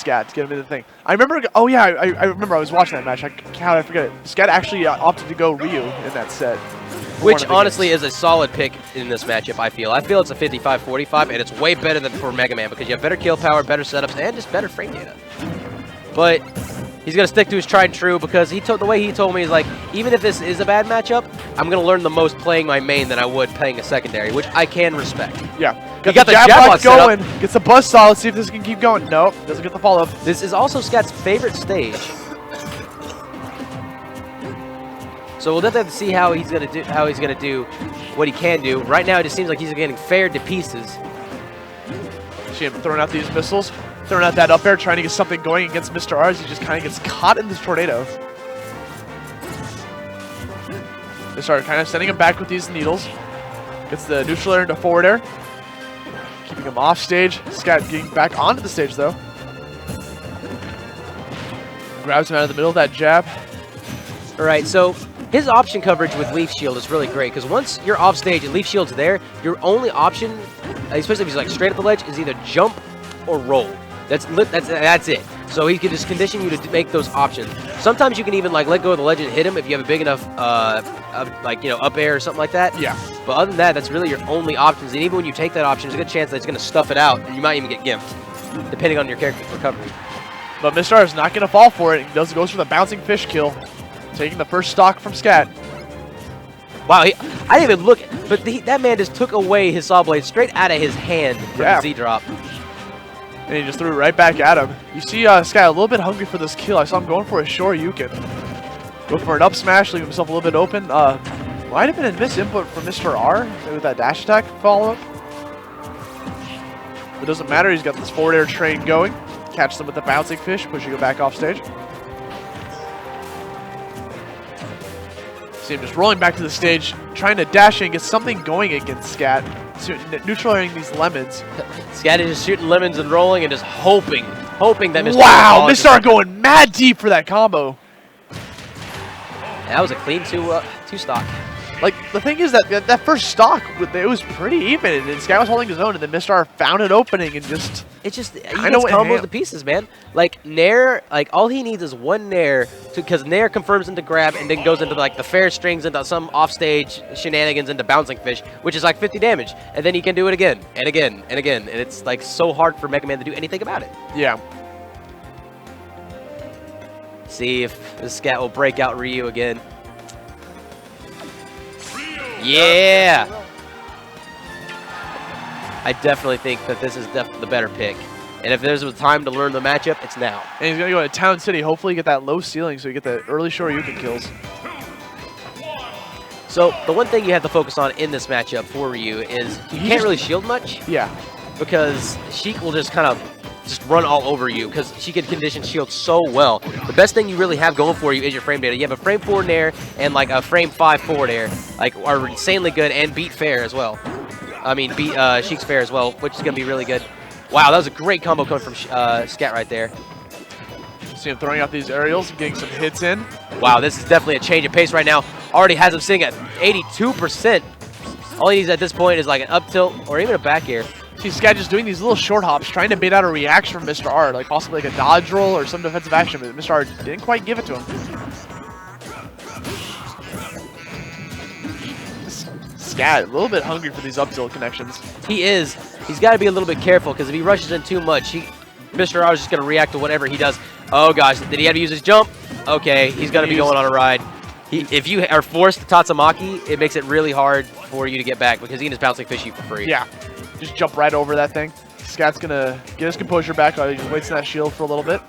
Scatt to get him in the thing. I remember, oh yeah, I remember I was watching that match. How did I forget it? Scatt actually opted to go Ryu in that set. Which honestly is a solid pick in this matchup, I feel. I feel it's a 55-45, and it's way better than for Megaman because you have better kill power, better setups, and just better frame data. But he's going to stick to his tried and true because the way he told me is like, even if this is a bad matchup, I'm going to learn the most playing my main than I would playing a secondary, which I can respect. Yeah. He got the jab block going. Gets the buzzsaw. Let's see if this can keep going. Nope. Doesn't get the follow-up. This is also Scatt's favorite stage. So we'll definitely have to see how he's gonna do what he can do. Right now, it just seems like he's getting fared to pieces. See him throwing out these missiles, throwing out that up air, trying to get something going against Mr.R as he just kind of gets caught in this tornado. Mr.R kind of sending him back with these needles. Gets the neutral air into forward air, keeping him off stage. Scatt getting back onto the stage though. Grabs him out of the middle of that jab. All right, so his option coverage with Leaf Shield is really great because once you're off stage and Leaf Shield's there, your only option, especially if he's like straight up the ledge, is either jump or roll. That's it. So he can just condition you to make those options. Sometimes you can even like let go of the ledge and hit him if you have a big enough like up air or something like that. Yeah. But other than that, that's really your only options. And even when you take that option, there's a good chance that it's going to stuff it out, and you might even get gimped, depending on your character's recovery. But Mr.R is not going to fall for it. He goes for the bouncing fish kill. Taking the first stock from Scatt. Wow, I didn't even look, but that man just took away his saw blade straight out of his hand from the Z-drop. And he just threw it right back at him. You see Scatt a little bit hungry for this kill. I saw him going for a Shoryuken. Go for an up smash, leave himself a little bit open. Might have been a misinput from Mr.R with that dash attack follow-up. It doesn't matter, he's got this forward air train going. Catch them with the bouncing fish, pushing him back off stage. See him just rolling back to the stage, trying to dash in, get something going against Scatt, neutralizing these lemons. Scatt is just shooting lemons and rolling and just hoping that Mr. Wow, Mr.R going mad deep for that combo. That was a clean two stock. Like, the thing is that first stock, it was pretty even, and Scatt was holding his own, and then Mr.R found an opening and just... He gets combos to pieces, man. Like, Nair, like, all he needs is one Nair, because Nair confirms into grab and then goes into, like, the fair strings into some offstage shenanigans into bouncing fish, which is, like, 50 damage. And then he can do it again, and again, and again. And it's, like, so hard for Megaman to do anything about it. Yeah. See if the Scatt will break out Ryu again. Yeah! I definitely think that this is definitely the better pick. And if there's a time to learn the matchup, it's now. And he's going to go to Town City, hopefully get that low ceiling so you get the early Shoryuken kills. So, the one thing you have to focus on in this matchup for Ryu is you can't really shield much. Yeah. Because Sheik will just kind of run all over you because she can condition shield so well. The best thing you really have going for you is your frame data. You have a frame 4 Nair and like a frame 5 forward air, like are insanely good and beat fair as well. I mean, beat Sheik's fair as well, which is going to be really good. Wow, that was a great combo coming from Scatt right there. See him throwing out these aerials, getting some hits in. Wow, this is definitely a change of pace right now. Already has him sitting at 82%. All he needs at this point is like an up tilt or even a back air. See Scatt just doing these little short hops, trying to bait out a reaction from Mr.R, like possibly like a dodge roll or some defensive action, but Mr.R didn't quite give it to him. Scatt, a little bit hungry for these up tilt connections. He is. He's got to be a little bit careful because if he rushes in too much, Mr.R is just going to react to whatever he does. Oh gosh, did he have to use his jump? Okay, he's going to be going on a ride. If you are forced to Tatsumaki, it makes it really hard for you to get back because he can just bouncing fish you for free. Yeah. Just jump right over that thing. Scatt's gonna get his composure back. He just waits in that shield for a little bit.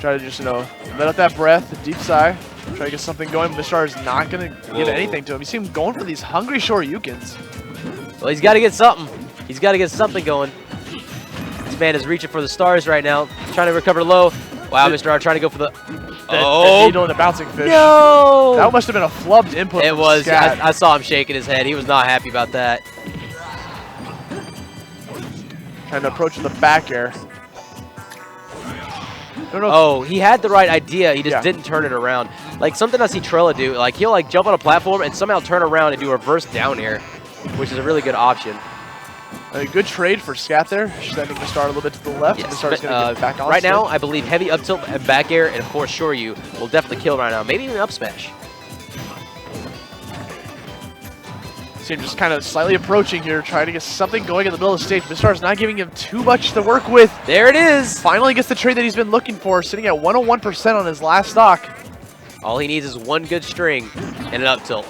Try to just, let out that breath, a deep sigh. Try to get something going. Mr.R is not gonna give anything to him. You see him going for these hungry Shoryukens. Well, he's got to get something. He's got to get something going. This man is reaching for the stars right now, trying to recover low. Wow, Mr.R trying to go for the needle and a bouncing fish. No! That must have been a flubbed input. It was. Scatt. I saw him shaking his head. He was not happy about that. Trying to approach with the back air. Oh, he had the right idea. He just didn't turn it around. Like something I see Trella do. Like he'll jump on a platform and somehow turn around and do a reverse down air, which is a really good option. A good trade for Scatt there, sending Mr.R a little bit to the left. Yes, Mr.R is going to get back on right stage. now, I believe heavy up tilt and back air, and of course Shoryu will definitely kill right now. Maybe even up smash. See him just kind of slightly approaching here, trying to get something going in the middle of the stage. Mr.R is not giving him too much to work with. There it is. Finally gets the trade that he's been looking for, sitting at 101% on his last stock. All he needs is one good string and an up tilt.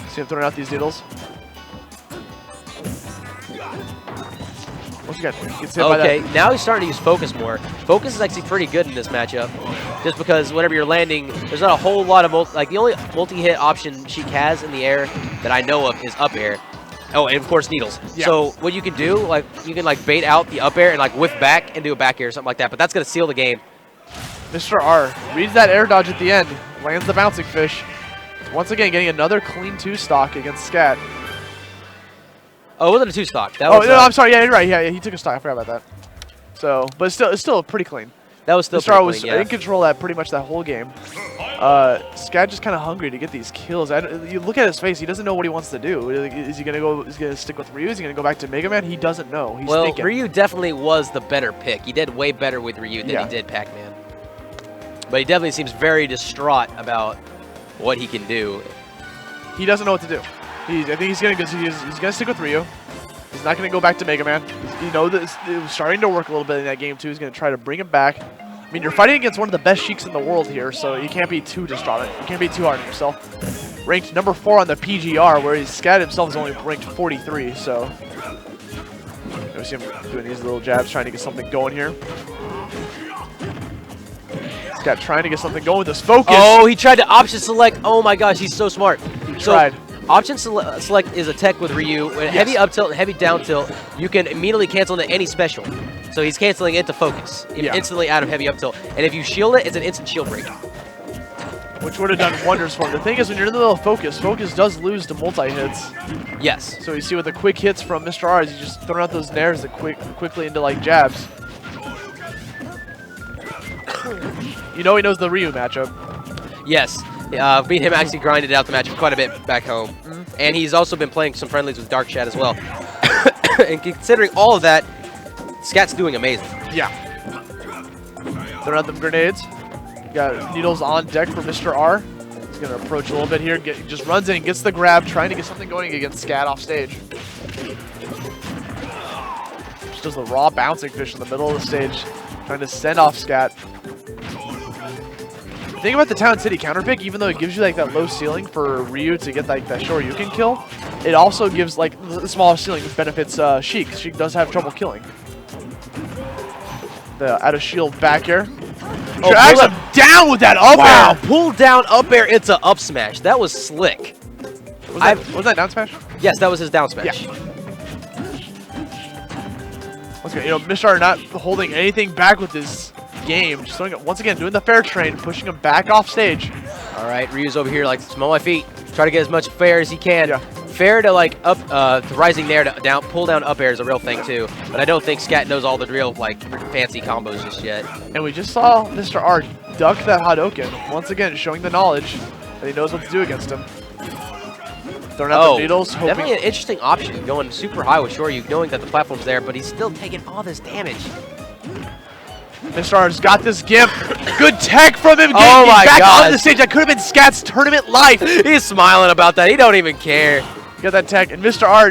See him throwing out these needles. What's he got? He gets hit by Okay, that. now he's starting to use focus more. Focus is actually pretty good in this matchup, just because whenever you're landing, there's not a whole lot of the only multi-hit option Sheik has in the air that I know of is up air. Oh, and of course needles. Yeah. So what you can do, like you can like bait out the up air and like whiff back and do a back air or something like that. But that's gonna seal the game. Mr.R reads that air dodge at the end, lands the bouncing fish. Once again, getting another clean 2 stock against Scatt. Oh, it wasn't a 2 stock. That Oh, was, no, I'm sorry. Yeah, you're right. Yeah, he took a stock. I forgot about that. So, but it's still pretty clean. That was still Mr.R pretty was clean, yeah. in control that pretty much that whole game. Scatt just kind of hungry to get these kills. You look at his face; he doesn't know what he wants to do. Is he gonna go? Is he gonna stick with Ryu? Is he gonna go back to Megaman? He doesn't know. He's Well, thinking. Ryu definitely was the better pick. He did way better with Ryu than he did Pac-Man. But he definitely seems very distraught about what he can do. He doesn't know what to do. I think he's gonna stick with Ryu. He's not gonna go back to Megaman. You know, it was starting to work a little bit in that game too. He's gonna try to bring him back. I mean, you're fighting against one of the best Sheiks in the world here, so you can't be too distraught. You can't be too hard on yourself. Ranked number 4 on the PGR, whereas Scatt himself is only ranked 43. So we see him doing these little jabs, trying to get something going here. Scatt trying to get something going with this focus. Oh, he tried to option select. Oh my gosh, he's so smart. He tried. Option select is a tech with Ryu. With heavy up tilt and heavy down tilt, you can immediately cancel into any special. So he's canceling into focus instantly out of heavy up tilt. And if you shield it, it's an instant shield break. Which would have done wonders for him. The thing is, when you're in the middle of focus, focus does lose to multi-hits. Yes. So you see with the quick hits from Mr.R, he's just throwing out those nairs that quickly into like jabs. You know he knows the Ryu matchup. Yes. Me and him actually grinded out the matchup quite a bit back home. And he's also been playing some friendlies with Dark Chat as well. And considering all of that, Scatt's doing amazing. Yeah. Throwing out them grenades. Got needles on deck for Mr.R. He's going to approach a little bit here. Just runs in, gets the grab, trying to get something going against Scatt off stage. Just does the raw bouncing fish in the middle of the stage, trying to send off Scatt. The thing about the Town City counter pick, even though it gives you like that low ceiling for Ryu to get like that Shoryuken kill, it also gives like the smaller ceiling, which benefits Sheik. Sheik does have trouble killing. The out of shield back air. Oh, drags him down with that up air. Pull down up air into up smash. That was slick. Was that down smash? Yes, that was his down smash. Yeah. Once again, Mr.R not holding anything back with this game. Just throwing it, once again, doing the fair train, pushing him back off stage. All right, Ryu's over here like, smell my feet. Try to get as much fair as he can. Yeah. Fair to like up, the rising nair to down, pull down up air is a real thing too. But I don't think Scatt knows all the real like fancy combos just yet. And we just saw Mr.R duck that Hadouken. Once again, showing the knowledge that he knows what to do against him. Throwing out the needles, hoping. Definitely an interesting option, going super high with Shoryu, knowing that the platform's there, but he's still taking all this damage. Mr.R's got this gimp. Good tech from him. Oh my back God. on the stage. That could have been Scatt's tournament life. He's smiling about that. He don't even care. Got that tech, and Mr.R,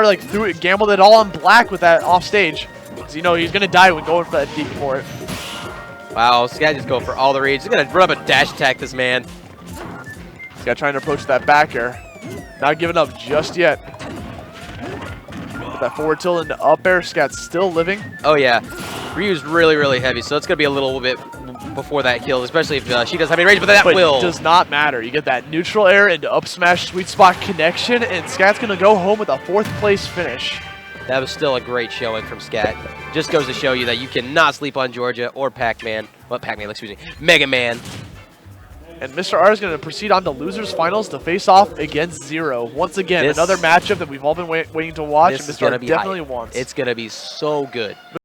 like threw it, gambled it all on black with that off stage. Because he's gonna die when going for that deep for it. Wow, Scatt just going for all the reads. He's gonna run up a dash attack this man. Scatt trying to approach that back air. Not giving up just yet. That forward tilt into up air. Scatt's still living. Oh yeah, Ryu's really, really heavy, so it's gonna be a little bit before that kill, especially if she does have any range, but that will. It does not matter. You get that neutral air into up smash sweet spot connection, and Scatt's gonna go home with a 4th place finish. That was still a great showing from Scatt. Just goes to show you that you cannot sleep on Georgia or Pac-Man. What Pac-Man? Excuse me, Mega Man. And Mr.R is going to proceed on to losers finals to face off against Zero. Once again, another matchup that we've all been waiting to watch, and Mr.R definitely wants. It's gonna be so good.